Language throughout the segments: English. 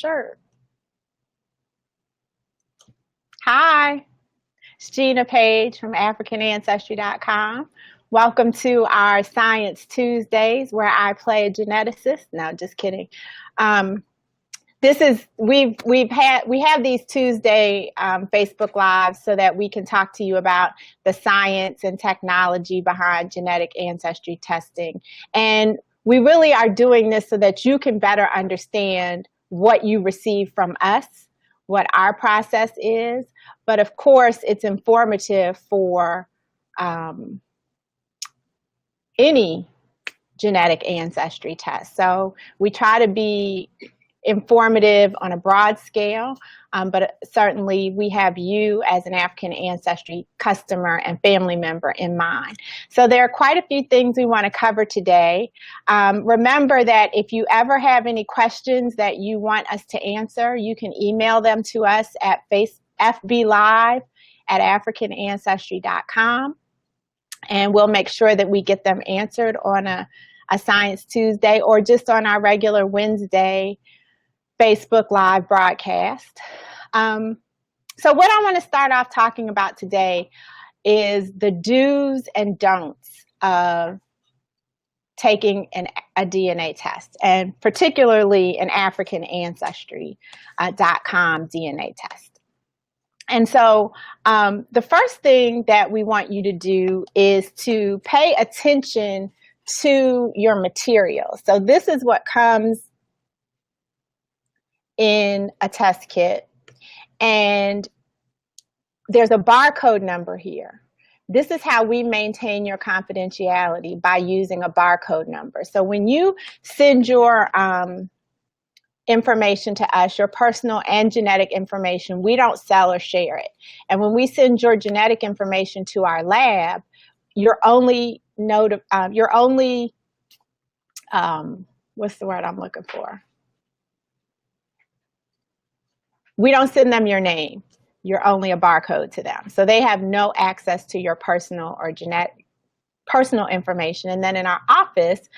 Sure. Hi, it's Gina Page from AfricanAncestry.com. Welcome to our Science Tuesdays, where I play a geneticist. No, just kidding. Um, this is we have these Tuesday Facebook Lives so that we can talk to you about the science and technology behind genetic ancestry testing, and we really are doing this so that you can better understand what you receive from us, what our process is. But of course, it's informative for um, any genetic ancestry test. So we try to be informative on a broad scale, but certainly we have you as an African ancestry customer and family member in mind. So there are quite a few things we want to cover today. Remember that if you ever have any questions that you want us to answer, you can email them to us at fblive@africanancestry.com, and we'll make sure that we get them answered on a Science Tuesday or just on our regular Wednesday Facebook Live broadcast. So what I want to start off talking about today is the do's and don'ts of taking a DNA test, and particularly an African Ancestry.com DNA test. And so the first thing that we want you to do is to pay attention to your material. So this is what comes in a test kit, and there's a barcode number here. This is how we maintain your confidentiality, by using a barcode number. So when you send your information to us, your personal and genetic information, we don't sell or share it. And when we send your genetic information to our lab, you're only what's the word I'm looking for? We don't send them your name. You're only a barcode to them. So they have no access to your personal or personal information. And then in our office,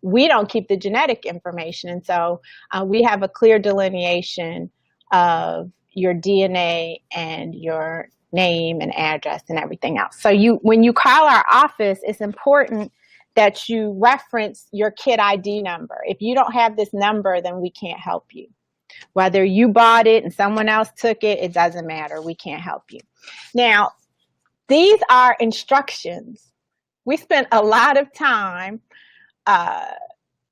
we don't keep the genetic information. And so we have a clear delineation of your DNA and your name and address and everything else. So when you call our office, it's important that you reference your kit ID number. If you don't have this number, then we can't help you. Whether you bought it and someone else took it, it doesn't matter. We can't help you. Now, these are instructions. We spent a lot of time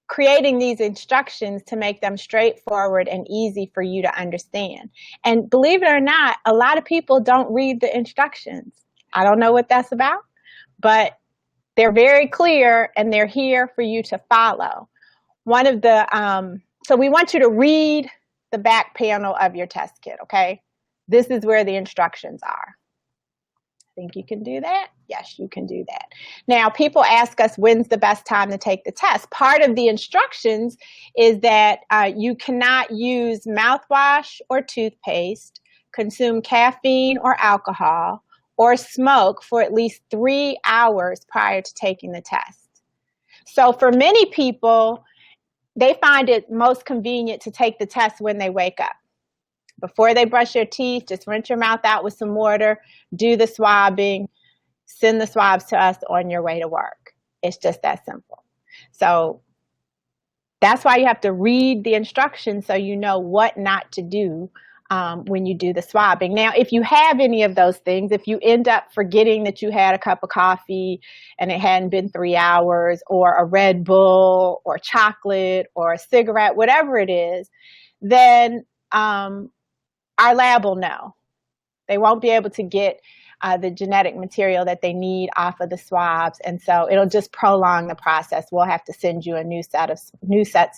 creating these instructions to make them straightforward and easy for you to understand. And believe it or not, a lot of people don't read the instructions. I don't know what that's about, but they're very clear and they're here for you to follow. So we want you to read the back panel of your test kit, okay? This is where the instructions are. I think you can do that. Yes, you can do that. Now, people ask us, when's the best time to take the test? Part of the instructions is that you cannot use mouthwash or toothpaste, consume caffeine or alcohol, or smoke for at least 3 hours prior to taking the test. So for many people, they find it most convenient to take the test when they wake up. Before they brush their teeth, just rinse your mouth out with some water, do the swabbing, send the swabs to us on your way to work. It's just that simple. So that's why you have to read the instructions so you know what not to do when you do the swabbing. Now, if you have any of those things, if you end up forgetting that you had a cup of coffee and it hadn't been 3 hours, or a Red Bull or chocolate or a cigarette, whatever it is, then our lab will know. They won't be able to get the genetic material that they need off of the swabs, and so it'll just prolong the process. We'll have to send you a new sets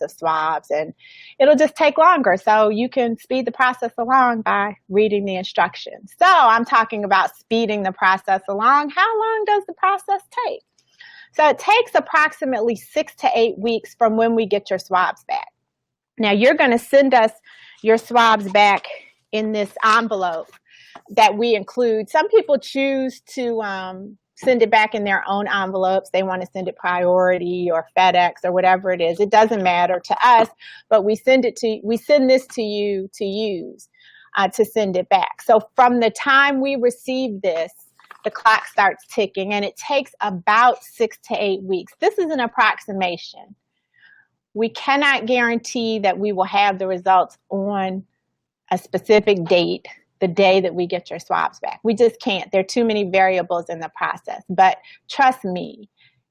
of swabs, and it'll just take longer. So you can speed the process along by reading the instructions. So I'm talking about speeding the process along. How long does the process take? So it takes approximately 6 to 8 weeks from when we get your swabs back. Now you're going to send us your swabs back in this envelope that we include. Some people choose to send it back in their own envelopes. They want to send it priority or FedEx or whatever it is. It doesn't matter to us, but we send this to you to use, to send it back. So from the time we receive this, the clock starts ticking, and it takes about 6 to 8 weeks. This is an approximation. We cannot guarantee that we will have the results on a specific date, the day that we get your swabs back. We just can't. There are too many variables in the process. But trust me,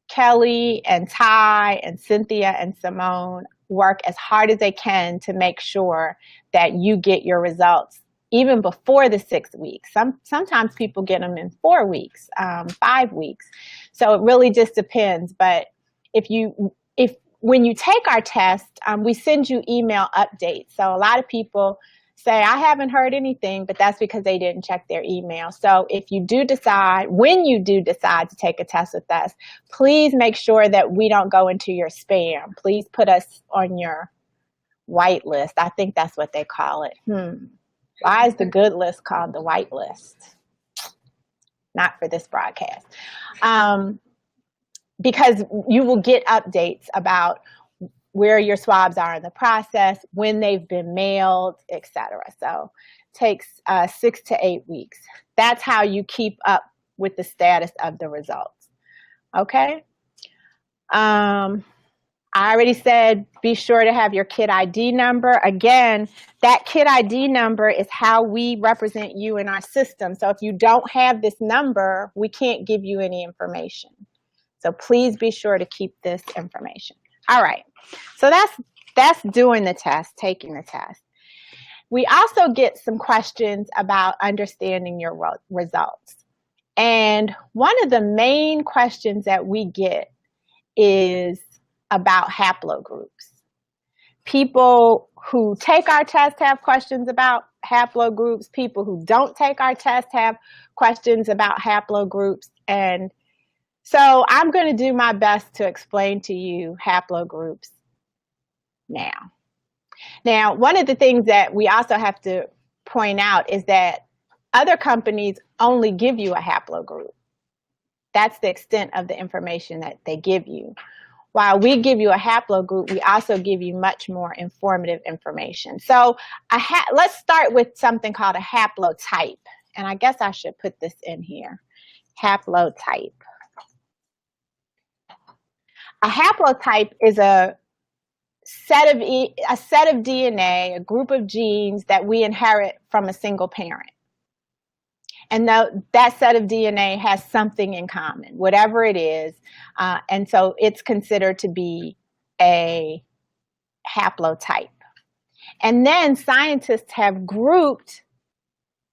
Kelly and Ty and Cynthia and Simone work as hard as they can to make sure that you get your results even before the 6 weeks. Sometimes people get them in 4 weeks, 5 weeks. So it really just depends. But when you take our test, we send you email updates. So a lot of people say, I haven't heard anything, but that's because they didn't check their email. So if you do decide, when you do decide to take a test with us, please make sure that we don't go into your spam. Please put us on your white list. I think that's what they call it. Why is the good list called the white list? Not for this broadcast. Because you will get updates about where your swabs are in the process, when they've been mailed, etc. So it takes 6 to 8 weeks. That's how you keep up with the status of the results. Okay? I already said be sure to have your kit ID number. Again, that kit ID number is how we represent you in our system. So if you don't have this number, we can't give you any information. So please be sure to keep this information. All right. So that's doing the test, taking the test. We also get some questions about understanding your results. And one of the main questions that we get is about haplogroups. People who take our test have questions about haplogroups. People who don't take our test have questions about haplogroups. And so I'm going to do my best to explain to you haplogroups now. Now, one of the things that we also have to point out is that other companies only give you a haplogroup. That's the extent of the information that they give you. While we give you a haplogroup, we also give you much more informative information. So let's start with something called a haplotype. And I guess I should put this in here. Haplotype. A haplotype is a set of DNA, a group of genes that we inherit from a single parent. And that set of DNA has something in common, whatever it is. And so it's considered to be a haplotype. And then scientists have grouped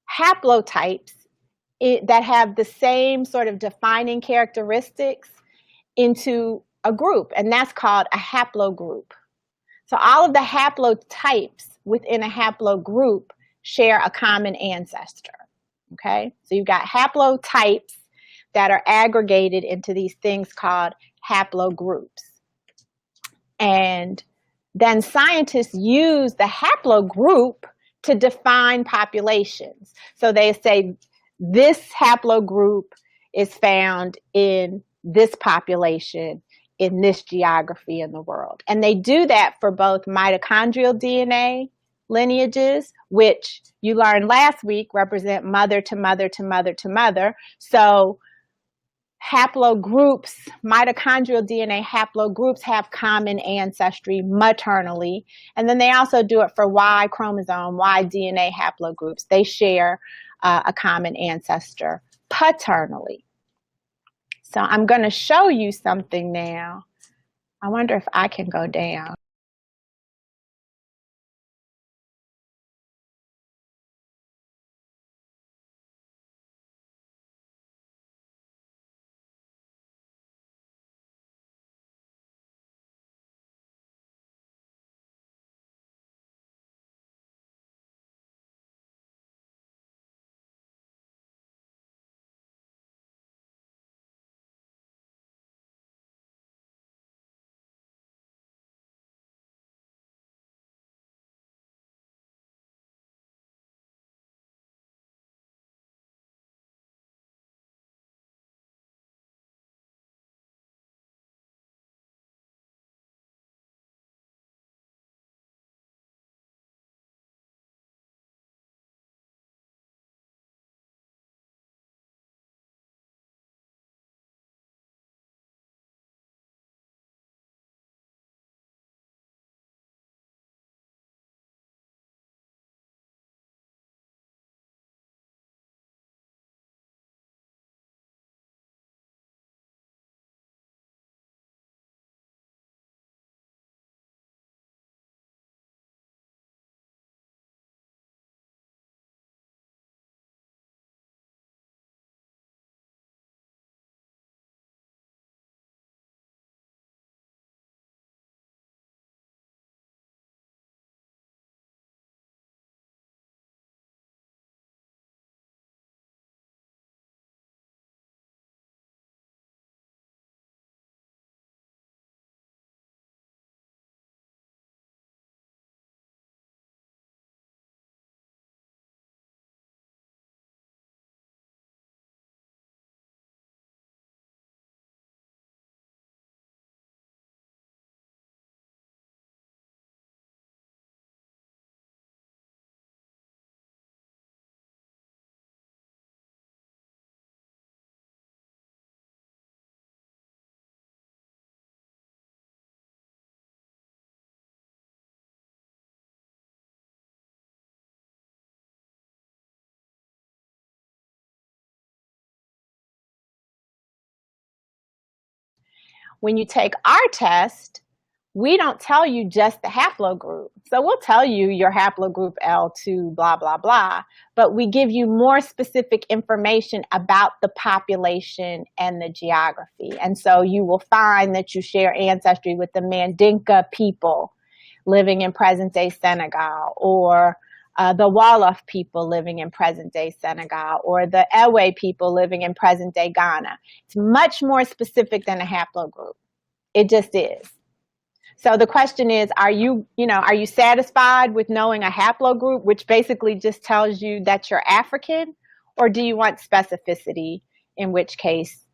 haplotypes that have the same sort of defining characteristics into a group, and that's called a haplogroup. So all of the haplotypes within a haplogroup share a common ancestor. Okay, so you've got haplotypes that are aggregated into these things called haplogroups. And then scientists use the haplogroup to define populations. So they say this haplogroup is found in this population, in this geography in the world. And they do that for both mitochondrial DNA lineages, which you learned last week represent mother to mother to mother to mother. So haplogroups, mitochondrial DNA haplogroups have common ancestry maternally. And then they also do it for Y chromosome, Y DNA haplogroups. They share a common ancestor paternally. So I'm going to show you something now. I wonder if I can go down. when you take our test, we don't tell you just the haplogroup. So we'll tell you your haplogroup L2, blah, blah, blah, but we give you more specific information about the population and the geography. And so you will find that you share ancestry with the Mandinka people living in present-day Senegal, or the Wolof people living in present-day Senegal, or the Ewe people living in present-day Ghana. It's much more specific than a haplogroup. It just is. So the question is, are you satisfied with knowing a haplogroup, which basically just tells you that you're African, or do you want specificity, in which case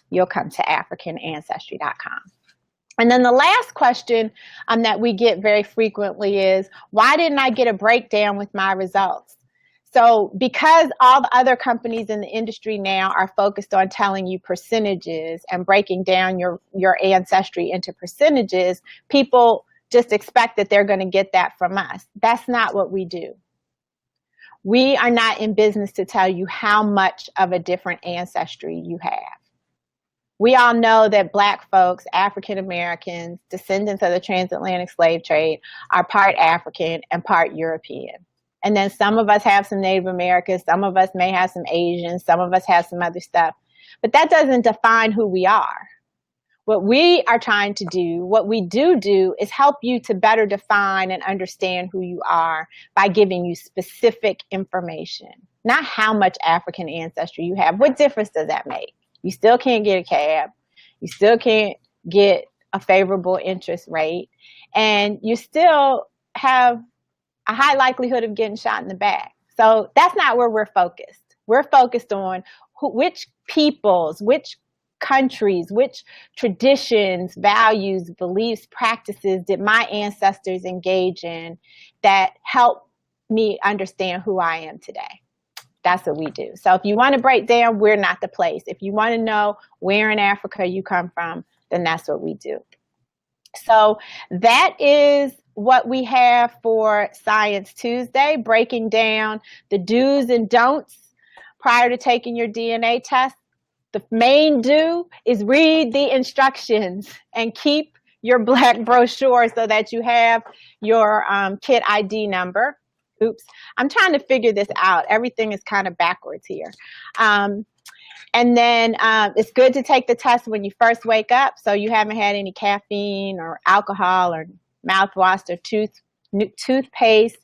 you'll come to AfricanAncestry.com. And then the last question that we get very frequently is, why didn't I get a breakdown with my results? So because all the other companies in the industry now are focused on telling you percentages and breaking down your ancestry into percentages, people just expect that they're going to get that from us. That's not what we do. We are not in business to tell you how much of a different ancestry you have. We all know that Black folks, African Americans, descendants of the transatlantic slave trade, are part African and part European. And then some of us have some Native Americans, some of us may have some Asians, some of us have some other stuff. But that doesn't define who we are. What we are trying to do, what we do is help you to better define and understand who you are by giving you specific information, not how much African ancestry you have. What difference does that make? You still can't get a cab. You still can't get a favorable interest rate. And you still have a high likelihood of getting shot in the back. So that's not where we're focused. We're focused on which peoples, which countries, which traditions, values, beliefs, practices did my ancestors engage in that help me understand who I am today. That's what we do. So if you want to break down, we're not the place. If you want to know where in Africa you come from, then that's what we do. So that is what we have for Science Tuesday, breaking down the do's and don'ts prior to taking your DNA test. The main do is read the instructions and keep your black brochure so that you have your kit ID number. Oops, I'm trying to figure this out. Everything is kind of backwards here. And then it's good to take the test when you first wake up, so you haven't had any caffeine or alcohol or mouthwash or toothpaste.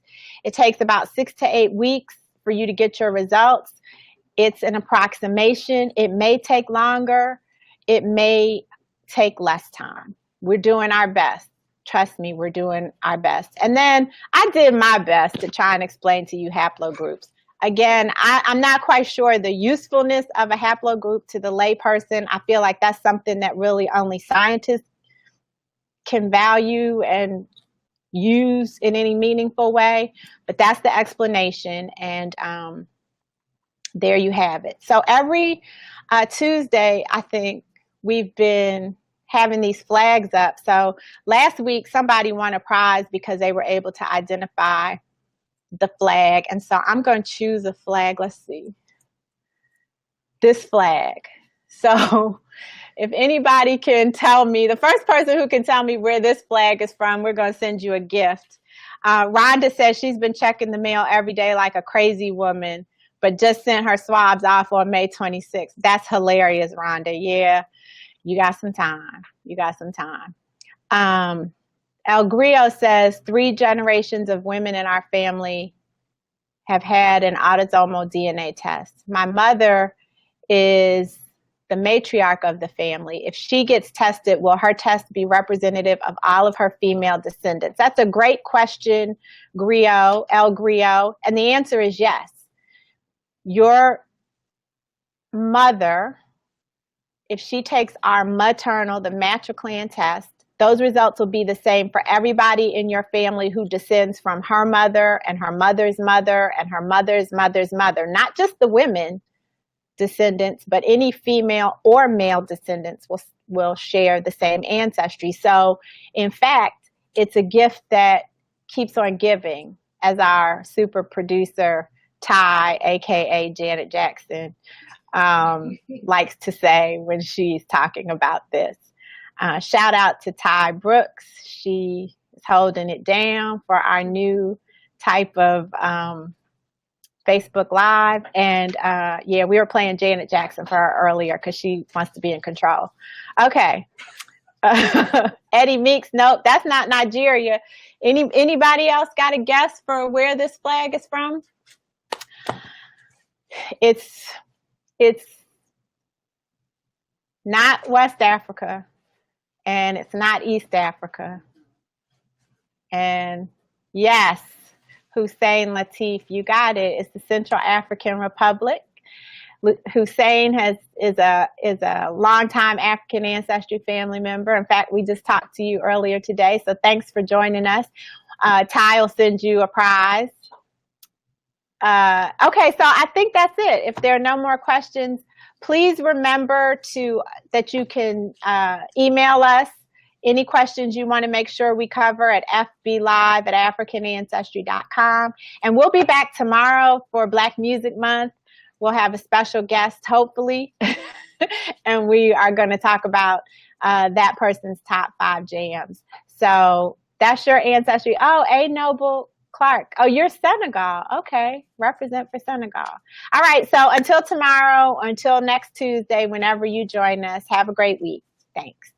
It takes about 6 to 8 weeks for you to get your results. It's an approximation. It may take longer. It may take less time. We're doing our best. Trust me, we're doing our best. And then I did my best to try and explain to you haplogroups. Again, I'm not quite sure the usefulness of a haplogroup to the layperson. I feel like that's something that really only scientists can value and use in any meaningful way. But that's the explanation, and there you have it. So every Tuesday, I think we've been having these flags up. So last week, somebody won a prize because they were able to identify the flag. And so I'm going to choose a flag. Let's see. This flag. So if anybody can tell me, the first person who can tell me where this flag is from, we're going to send you a gift. Rhonda says she's been checking the mail every day like a crazy woman, but just sent her swabs off on May 26th. That's hilarious, Rhonda. Yeah, you got some time. You got some time. El Grio says 3 generations of women in our family have had an autosomal DNA test. My mother is the matriarch of the family. If she gets tested, will her test be representative of all of her female descendants? That's a great question, El Grio. And the answer is yes. Your mother, if she takes our maternal, the matriclan test, those results will be the same for everybody in your family who descends from her mother and her mother's mother and her mother's mother's mother. Not just the women descendants, but any female or male descendants will share the same ancestry. So, in fact, it's a gift that keeps on giving, as our super producer, Ty, aka Janet Jackson, likes to say when she's talking about this. Shout out to Ty Brooks. She is holding it down for our new type of Facebook Live. And yeah, we were playing Janet Jackson for her earlier because she wants to be in control. Okay. Eddie Meeks, nope, that's not Nigeria. Anybody else got a guess for where this flag is from? It's not West Africa, and it's not East Africa. And yes, Hussein Latif, you got it. It's the Central African Republic. Hussein is a longtime African ancestry family member. In fact, we just talked to you earlier today, so thanks for joining us. Ty will send you a prize. Okay, so I think that's it. If there are no more questions, please remember that you can email us any questions you want to make sure we cover at fblive@africanancestry.com. And we'll be back tomorrow for Black Music Month. We'll have a special guest, hopefully, and we are going to talk about that person's top 5 jams. So that's your ancestry. Oh, A. Noble Clark. Oh, you're Senegal. Okay. Represent for Senegal. All right. So until tomorrow, until next Tuesday, whenever you join us, have a great week. Thanks.